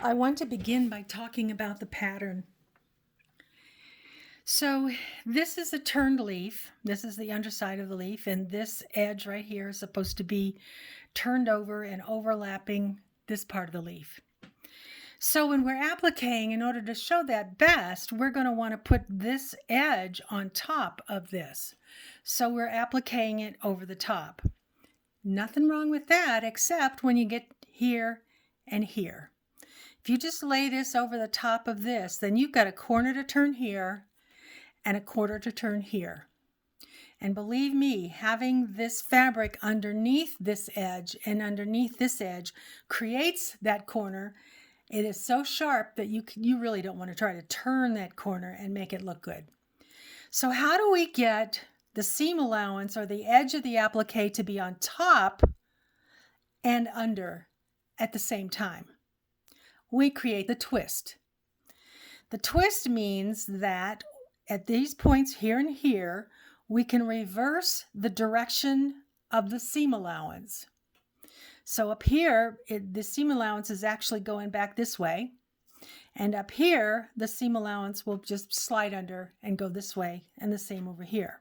I want to begin by talking about the pattern. So this is a turned leaf. This is the underside of the leaf, and this edge right here is supposed to be turned over and overlapping this part of the leaf. So when we're appliquing, in order to show that best, we're going to want to put this edge on top of this. So we're appliquing it over the top. Nothing wrong with that, except when you get here and here. If you just lay this over the top of this, then you've got a corner to turn here and a quarter to turn here. And believe me, having this fabric underneath this edge and underneath this edge creates that corner. It is so sharp that you really don't want to try to turn that corner and make it look good. So how do we get the seam allowance or the edge of the applique to be on top and under at the same time? We create the twist. The twist means that at these points here and here, we can reverse the direction of the seam allowance. So up here, the seam allowance is actually going back this way. And up here, the seam allowance will just slide under and go this way, and the same over here.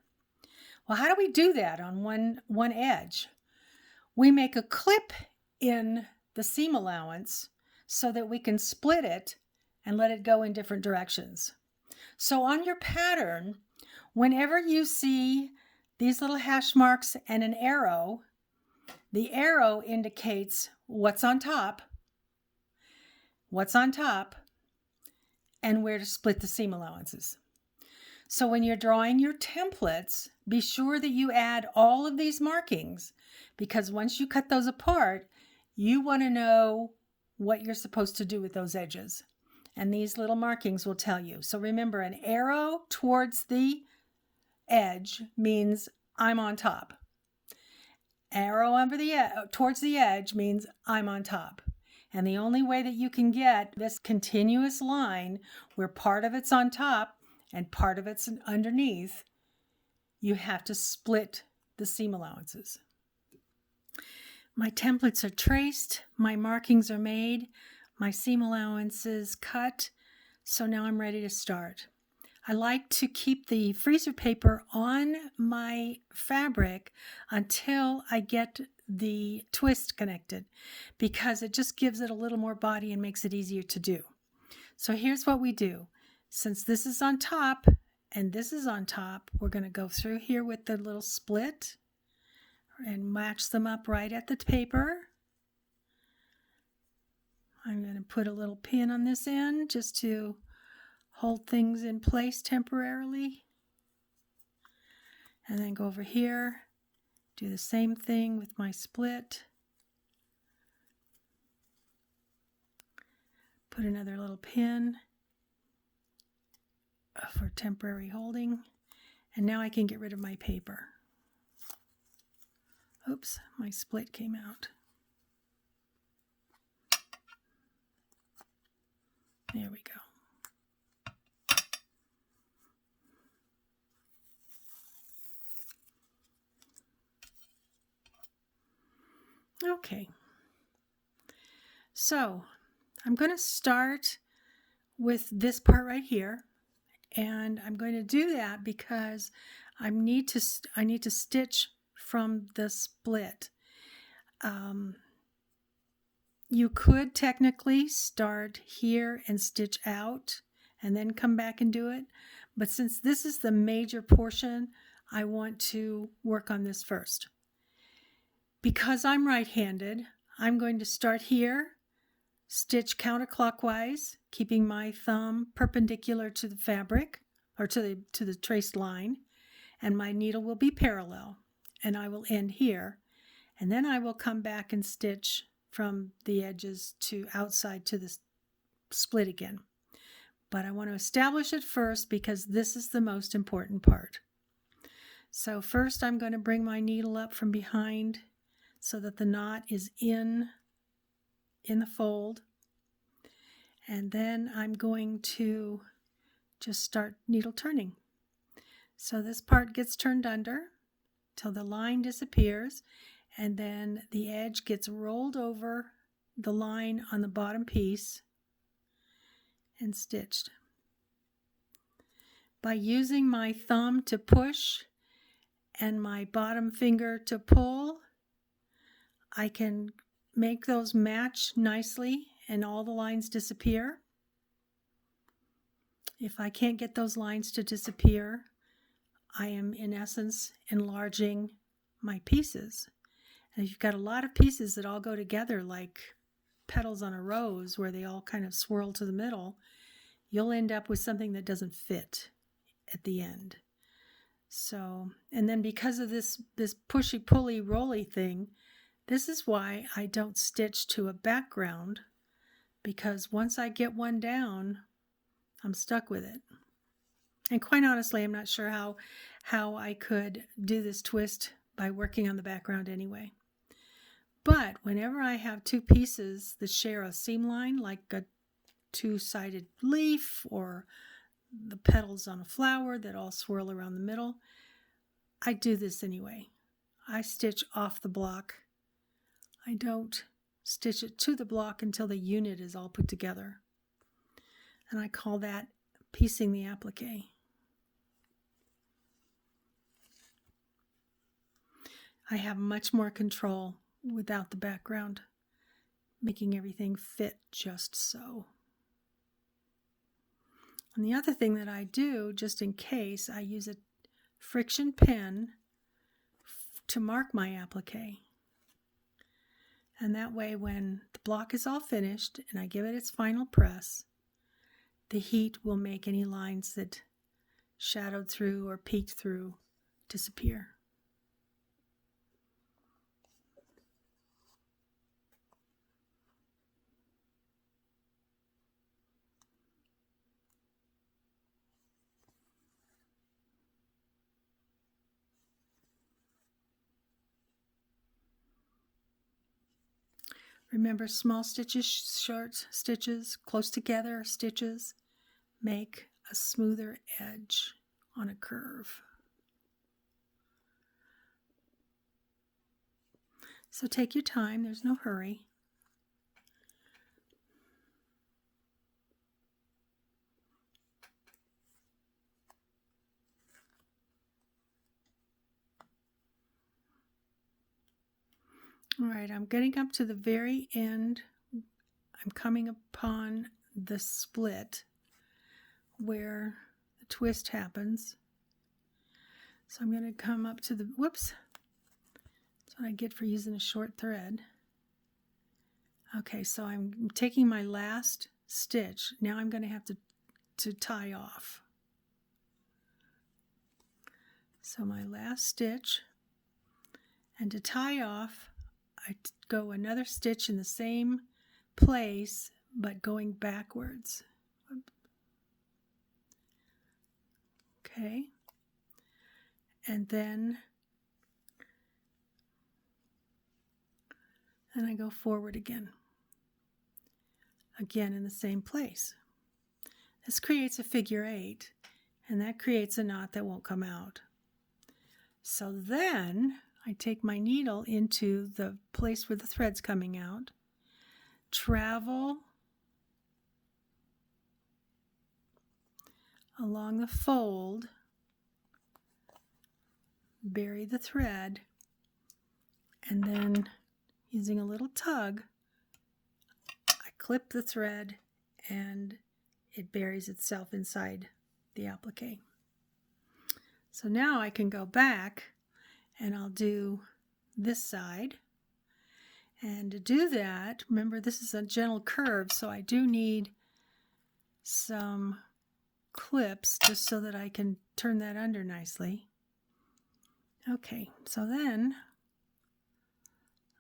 Well, how do we do that on one edge? We make a clip in the seam allowance so that we can split it and let it go in different directions. So on your pattern, whenever you see these little hash marks and an arrow, the arrow indicates what's on top, and where to split the seam allowances. So when you're drawing your templates, be sure that you add all of these markings, because once you cut those apart, you want to know what you're supposed to do with those edges. And these little markings will tell you. So remember, an arrow towards the edge means I'm on top. Arrow over towards the edge means I'm on top. And the only way that you can get this continuous line where part of it's on top and part of it's underneath, you have to split the seam allowances. My templates are traced, my markings are made, my seam allowances cut, so now I'm ready to start. I like to keep the freezer paper on my fabric until I get the twist connected, because it just gives it a little more body and makes it easier to do. So here's what we do. Since this is on top and this is on top, we're going to go through here with the little split and match them up right at the paper. I'm going to put a little pin on this end just to hold things in place temporarily. And then go over here, do the same thing with my split. Put another little pin for temporary holding. And now I can get rid of my paper. Oops, my split came out. There we go. Okay. So I'm going to start with this part right here. And I'm going to do that because I need to stitch from the split. You could technically start here and stitch out and then come back and do it. But since this is the major portion, I want to work on this first. Because I'm right-handed, I'm going to start here, stitch counterclockwise, keeping my thumb perpendicular to the fabric or to the traced line, and my needle will be parallel, and I will end here, and then I will come back and stitch from the edges to outside to the split again. But I want to establish it first because this is the most important part. So first I'm going to bring my needle up from behind so that the knot is in the fold. And then I'm going to just start needle turning. So this part gets turned under till the line disappears, and then the edge gets rolled over the line on the bottom piece, and stitched. By using my thumb to push and my bottom finger to pull, I can make those match nicely and all the lines disappear. If I can't get those lines to disappear, I am in essence enlarging my pieces. And if you've got a lot of pieces that all go together like petals on a rose where they all kind of swirl to the middle, you'll end up with something that doesn't fit at the end. So, and then because of this pushy pulley rolly thing, this is why I don't stitch to a background, because once I get one down, I'm stuck with it. And quite honestly, I'm not sure how I could do this twist by working on the background anyway. But whenever I have two pieces that share a seam line, like a two-sided leaf or the petals on a flower that all swirl around the middle, I do this anyway. I stitch off the block. I don't stitch it to the block until the unit is all put together. And I call that piecing the applique. I have much more control without the background, making everything fit just so. And the other thing that I do, just in case, I use a friction pen to mark my applique. And that way, when the block is all finished and I give it its final press, the heat will make any lines that shadowed through or peeked through disappear. Remember, small stitches, short stitches, close together stitches make a smoother edge on a curve. So take your time, there's no hurry. All right, I'm getting up to the very end. I'm coming upon the split where the twist happens. So I'm going to come up to the, whoops, that's what I get for using a short thread. Okay, so I'm taking my last stitch. Now I'm going to have to tie off. So my last stitch, and to tie off, I go another stitch in the same place, but going backwards. Okay. And then I go forward again in the same place. This creates a figure 8, and that creates a knot that won't come out. So then I take my needle into the place where the thread's coming out, travel along the fold, bury the thread, and then using a little tug, I clip the thread and it buries itself inside the applique. So now I can go back and I'll do this side. And to do that, remember this is a gentle curve, so I do need some clips just so that I can turn that under nicely. Okay, so then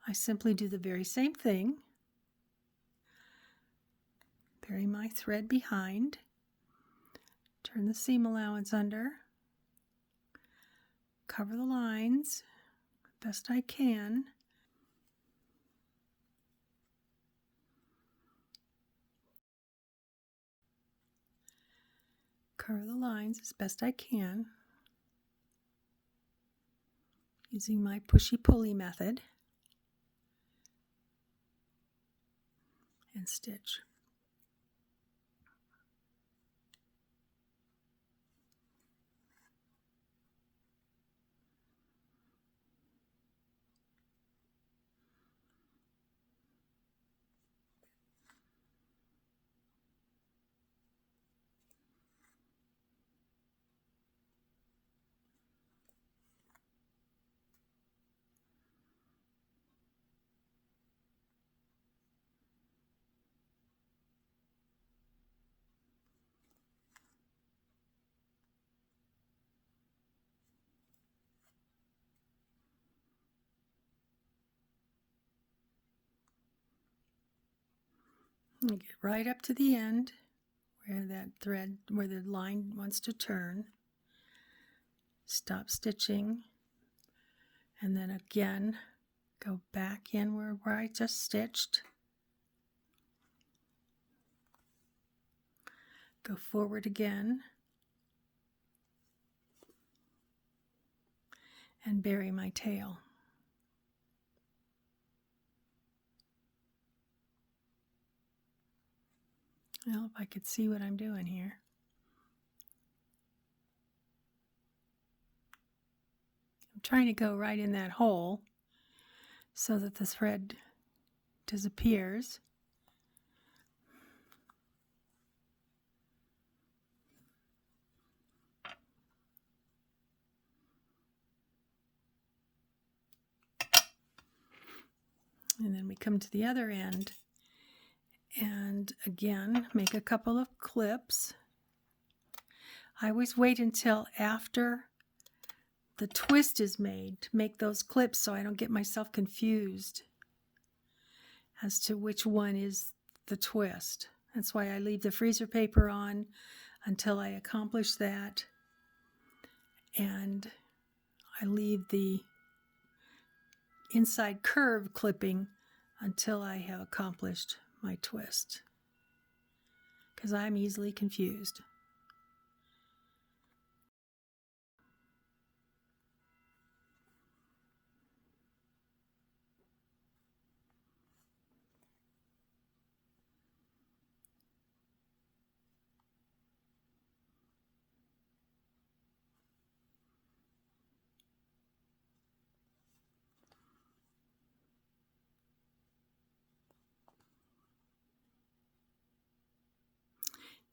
I simply do the very same thing. Bury my thread behind, turn the seam allowance under, cover the lines best I can. Cover the lines as best I can using my pushy-pulley method and stitch. And get right up to the end where that thread, where the line wants to turn. Stop stitching, and then again go back in where I just stitched. Go forward again and bury my tail. Well, if I could see what I'm doing here. I'm trying to go right in that hole so that the thread disappears. And then we come to the other end and again make a couple of clips. I always wait until after the twist is made to make those clips so I don't get myself confused as to which one is the twist. That's why I leave the freezer paper on until I accomplish that, and I leave the inside curve clipping until I have accomplished my twist, because I'm easily confused.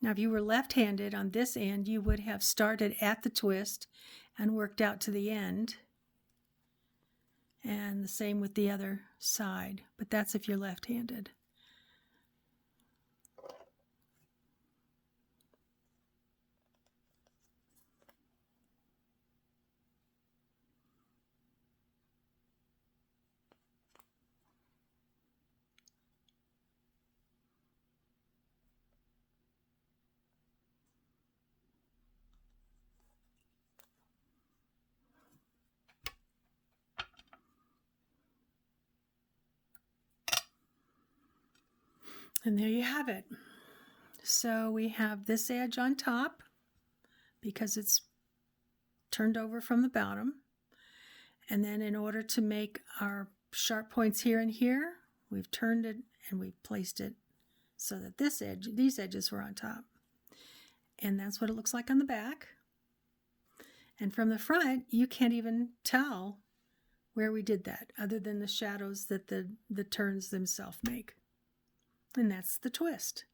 Now, if you were left-handed on this end, you would have started at the twist and worked out to the end. And the same with the other side, but that's if you're left-handed. And there you have it. So we have this edge on top because it's turned over from the bottom. And then in order to make our sharp points here and here, we've turned it and we've placed it so that these edges were on top. And that's what it looks like on the back. And from the front, you can't even tell where we did that, other than the shadows that the turns themselves make. And that's the twist.